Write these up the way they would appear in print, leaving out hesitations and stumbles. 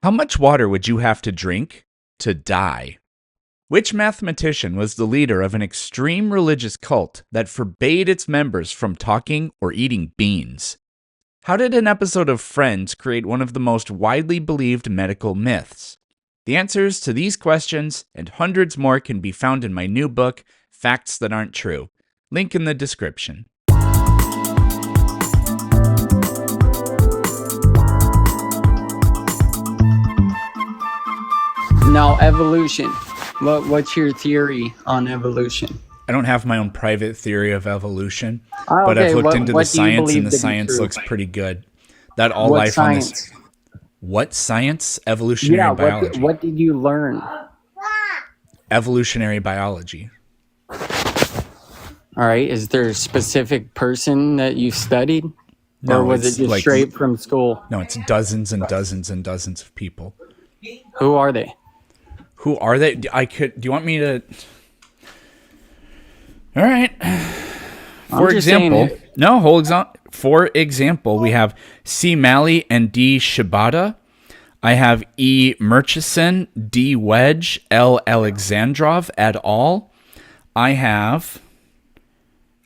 How much water would you have to drink to die? Which mathematician was the leader of an extreme religious cult that forbade its members from talking or eating beans? How did an episode of Friends create one of the most widely believed medical myths? The answers to these questions and hundreds more can be found in my new book, Facts That Aren't True. Link in the description. Now, evolution. What's your theory on evolution? I don't have my own private theory of evolution, Oh, but okay. I've looked into the What do you science, believe and the to be science true? looks pretty good. That all What life on science? this... What science? Evolutionary biology. What did you learn? Evolutionary biology. All right. Is there a specific person that you studied? No, or was it it's just like- straight from school? No, it's dozens and dozens and dozens of people. Who are they? Who are they? Do you want me to... All right. For just saying example, for example, we have C. Malley and D. Shibata. I have E. Murchison, D. Wedge, L. Alexandrov et al. I have...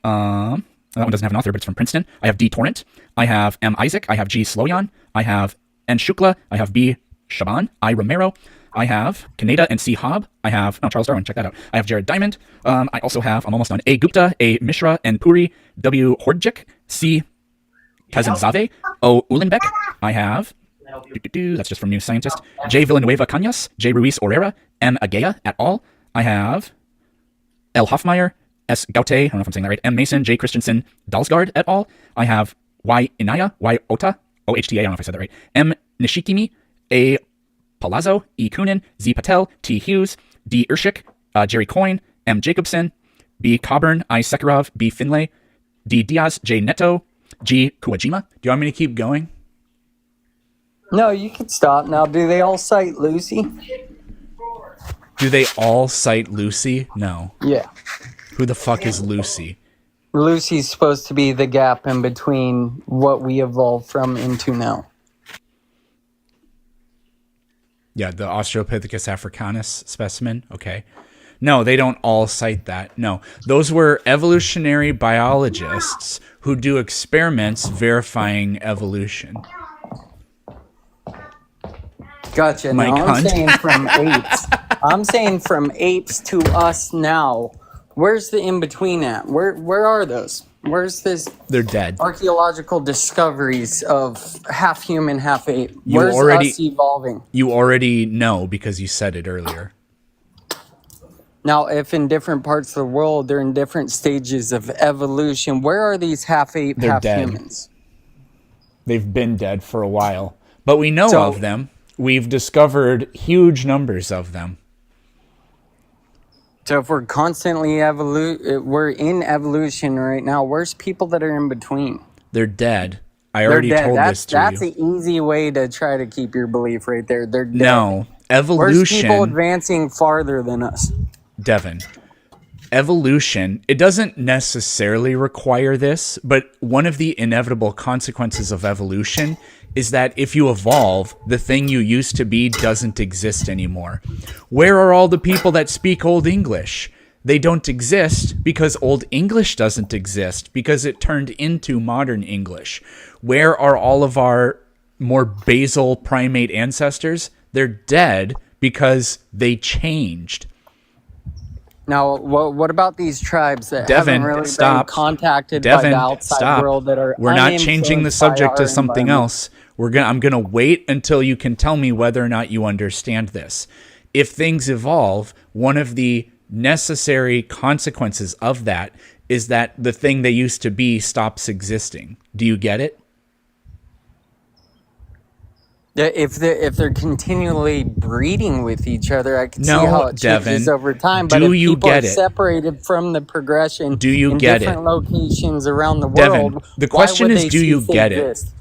that one doesn't have an author, but it's from Princeton. I have D. Torrent. I have M. Isaac. I have G. Sloyan. I have N. Shukla. I have B. Shaban. I. Romero. I have Kaneda and C. Hobb. I have Charles Darwin. Check that out. I have Jared Diamond. I also have, I'm almost done, A. Gupta, A. Mishra, N. Puri, W. Hordjik, C. Kazanzave, O. Ulenbeck. I have, that's just from New Scientist, J. Villanueva Cañas, J. Ruiz Orrera, M. Agea et al. I have L. Hoffmeyer, S. Gaute, I don't know if I'm saying that right, M. Mason, J. Christensen, Dalsgaard et al. I have Y. Inaya, Y. Ota, O-H-T-A, I don't know if I said that right, M. Nishikimi, A. Palazzo, E. Coonan, Z. Patel, T. Hughes, D. Urshik, Jerry Coyne, M. Jacobson, B. Coburn, I. Sekharov, B. Finlay, D. Diaz, J. Neto, G. Kuwajima. Do you want me to keep going? No, you can stop. Now, do they all cite Lucy? Do they all cite Lucy? No. Yeah. Who the fuck is Lucy? Lucy's supposed to be the gap in between what we evolved from into now. Yeah, the Australopithecus africanus specimen. Okay. No, they don't all cite that. No, those were evolutionary biologists who do experiments verifying evolution. Gotcha. My Now, I'm cunt. saying from apes. I'm saying from apes to us now. Where's the in-between at? Where are those? Where's this They're dead. archaeological discoveries of half human, half ape? You Where's already- us evolving? You already know because you said it earlier. Now, if in different parts of the world they're in different stages of evolution, where are these half ape, They're half dead. humans? They've been dead for a while, but we know So- of them. We've discovered huge numbers of them. So if we're constantly we're in evolution right now. Where's people that are in between? They're dead. I They're already dead. told this to That's you. an easy way to try to keep your belief right there. They're dead. No, Where's people evolution, advancing farther than us? Devin. Evolution, it doesn't necessarily require this, but one of the inevitable consequences of evolution is that if you evolve, the thing you used to be doesn't exist anymore. Where are all the people that speak Old English? They don't exist because Old English doesn't exist because it turned into modern English. Where are all of our more basal primate ancestors? They're dead because they changed. Now, what about these tribes that Devin, haven't really stop. been contacted by Devin, the outside stop. world that are We're not changing the uninfluenced by subject to our something environment? else. I'm gonna wait until you can tell me whether or not you understand this. If things evolve, one of the necessary consequences of that is that the thing they used to be stops existing. Do you get it? If they're continually breeding with each other, I can see No, how it changes Devin. over time. But Do if you people get are it? separated from the progression Do you in get it? different locations around the Devin, world, the why question would is, they do you cease to get it? exist?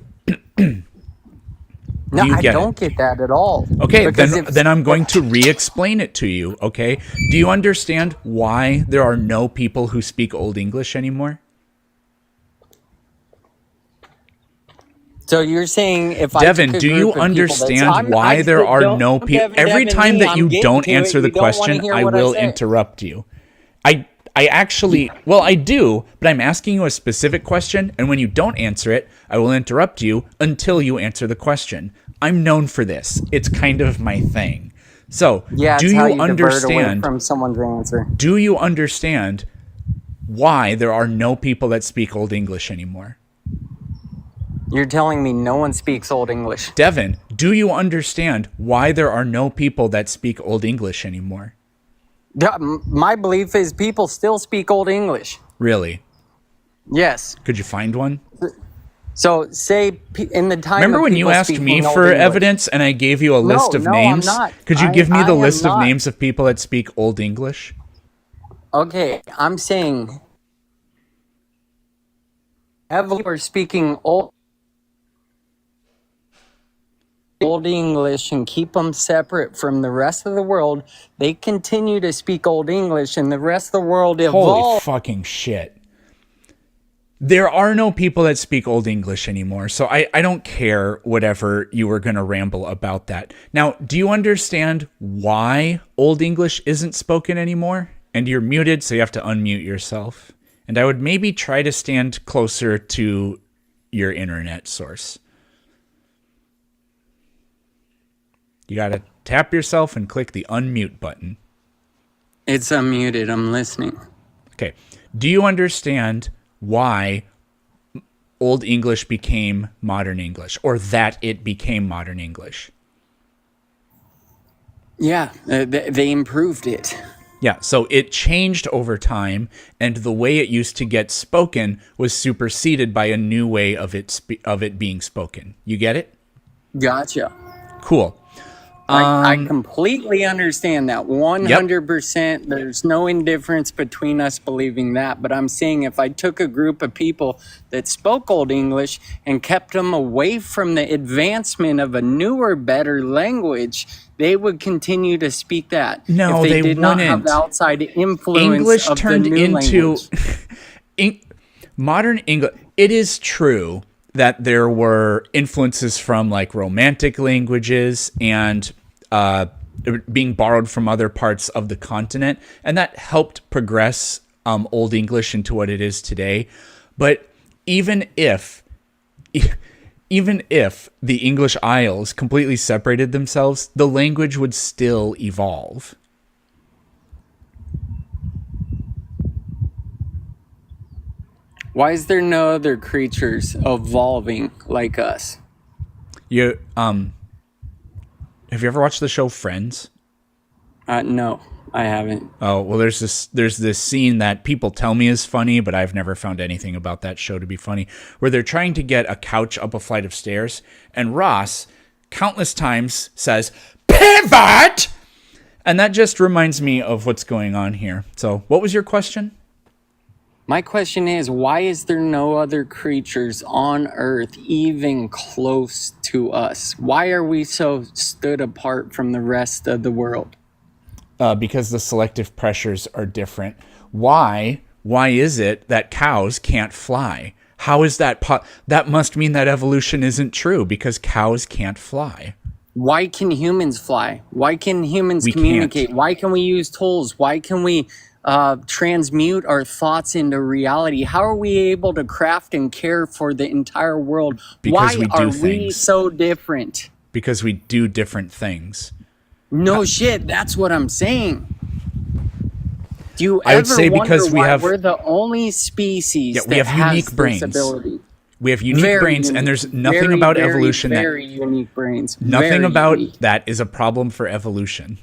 No, Do you I get it? don't get that at all. Okay, Because then I'm going to re-explain it to you, okay? Do you understand why there are no people who speak Old English anymore? So you're saying if Devin, I took a do group you of people understand why there are no people? Every time that you don't answer the question, I will interrupt you. I actually, well, I do, but I'm asking you a specific question, and when you don't answer it, I will interrupt you until you answer the question. I'm known for this. It's kind of my thing. So, do you understand from someone's answer? Do you understand why there are no people that speak Old English anymore? You're telling me no one speaks Old English. Devin, do you understand why there are no people that speak Old English anymore? My belief is people still speak Old English. Really? Yes. Could you find one? So, say in the time. Remember when you asked me for evidence and I gave you a list of names? I'm not. Could you give me the list of names of people that speak Old English? Okay, I'm saying people are speaking Old English and keep them separate from the rest of the world. They continue to speak Old English and the rest of the world evolve. Holy fucking shit. There are no people that speak Old English anymore, so I don't care whatever you were going to ramble about that. Now, do you understand why Old English isn't spoken anymore? And you're muted, so you have to unmute yourself. And I would maybe try to stand closer to your internet source. You got to tap yourself and click the unmute button. It's unmuted. I'm listening. Okay. Do you understand why Old English became modern English, or that it became modern English? Yeah, they improved it. Yeah, so it changed over time, and the way it used to get spoken was superseded by a new way of it being spoken. You get it? Gotcha. Cool. I completely understand that 100%. There's no indifference between us believing that. But I'm saying if I took a group of people that spoke Old English and kept them away from the advancement of a newer, better language, they would continue to speak that. No, if they did wouldn't. Not have the outside influence English of turned the new into modern English. It is true that there were influences from like Romantic languages and being borrowed from other parts of the continent, and that helped progress Old English into what it is today. But even if the English Isles completely separated themselves, the language would still evolve. Why is there no other creatures evolving like us? Have you ever watched the show Friends? No, I haven't. Oh, well, there's this scene that people tell me is funny, but I've never found anything about that show to be funny, where they're trying to get a couch up a flight of stairs, and Ross countless times says, "Pivot!" And that just reminds me of what's going on here. So, what was your question? My question is, why is there no other creatures on Earth even close to us? Why are we so stood apart from the rest of the world? Because the selective pressures are different. Why is it that cows can't fly? How is that? That must mean that evolution isn't true, because cows can't fly. Why can humans fly? Why can humans communicate? Can't. Why can we use tools? Why can we transmute our thoughts into reality? How are we able to craft and care for the entire world? Because Why are we so different? Because we do different things. No shit, that's what I'm saying. Do you I would ever say wonder because why we're the only species we that have unique has brains. this ability? We have unique brains, and there's nothing about evolution very unique brains. Nothing Very about unique. that is a problem for evolution.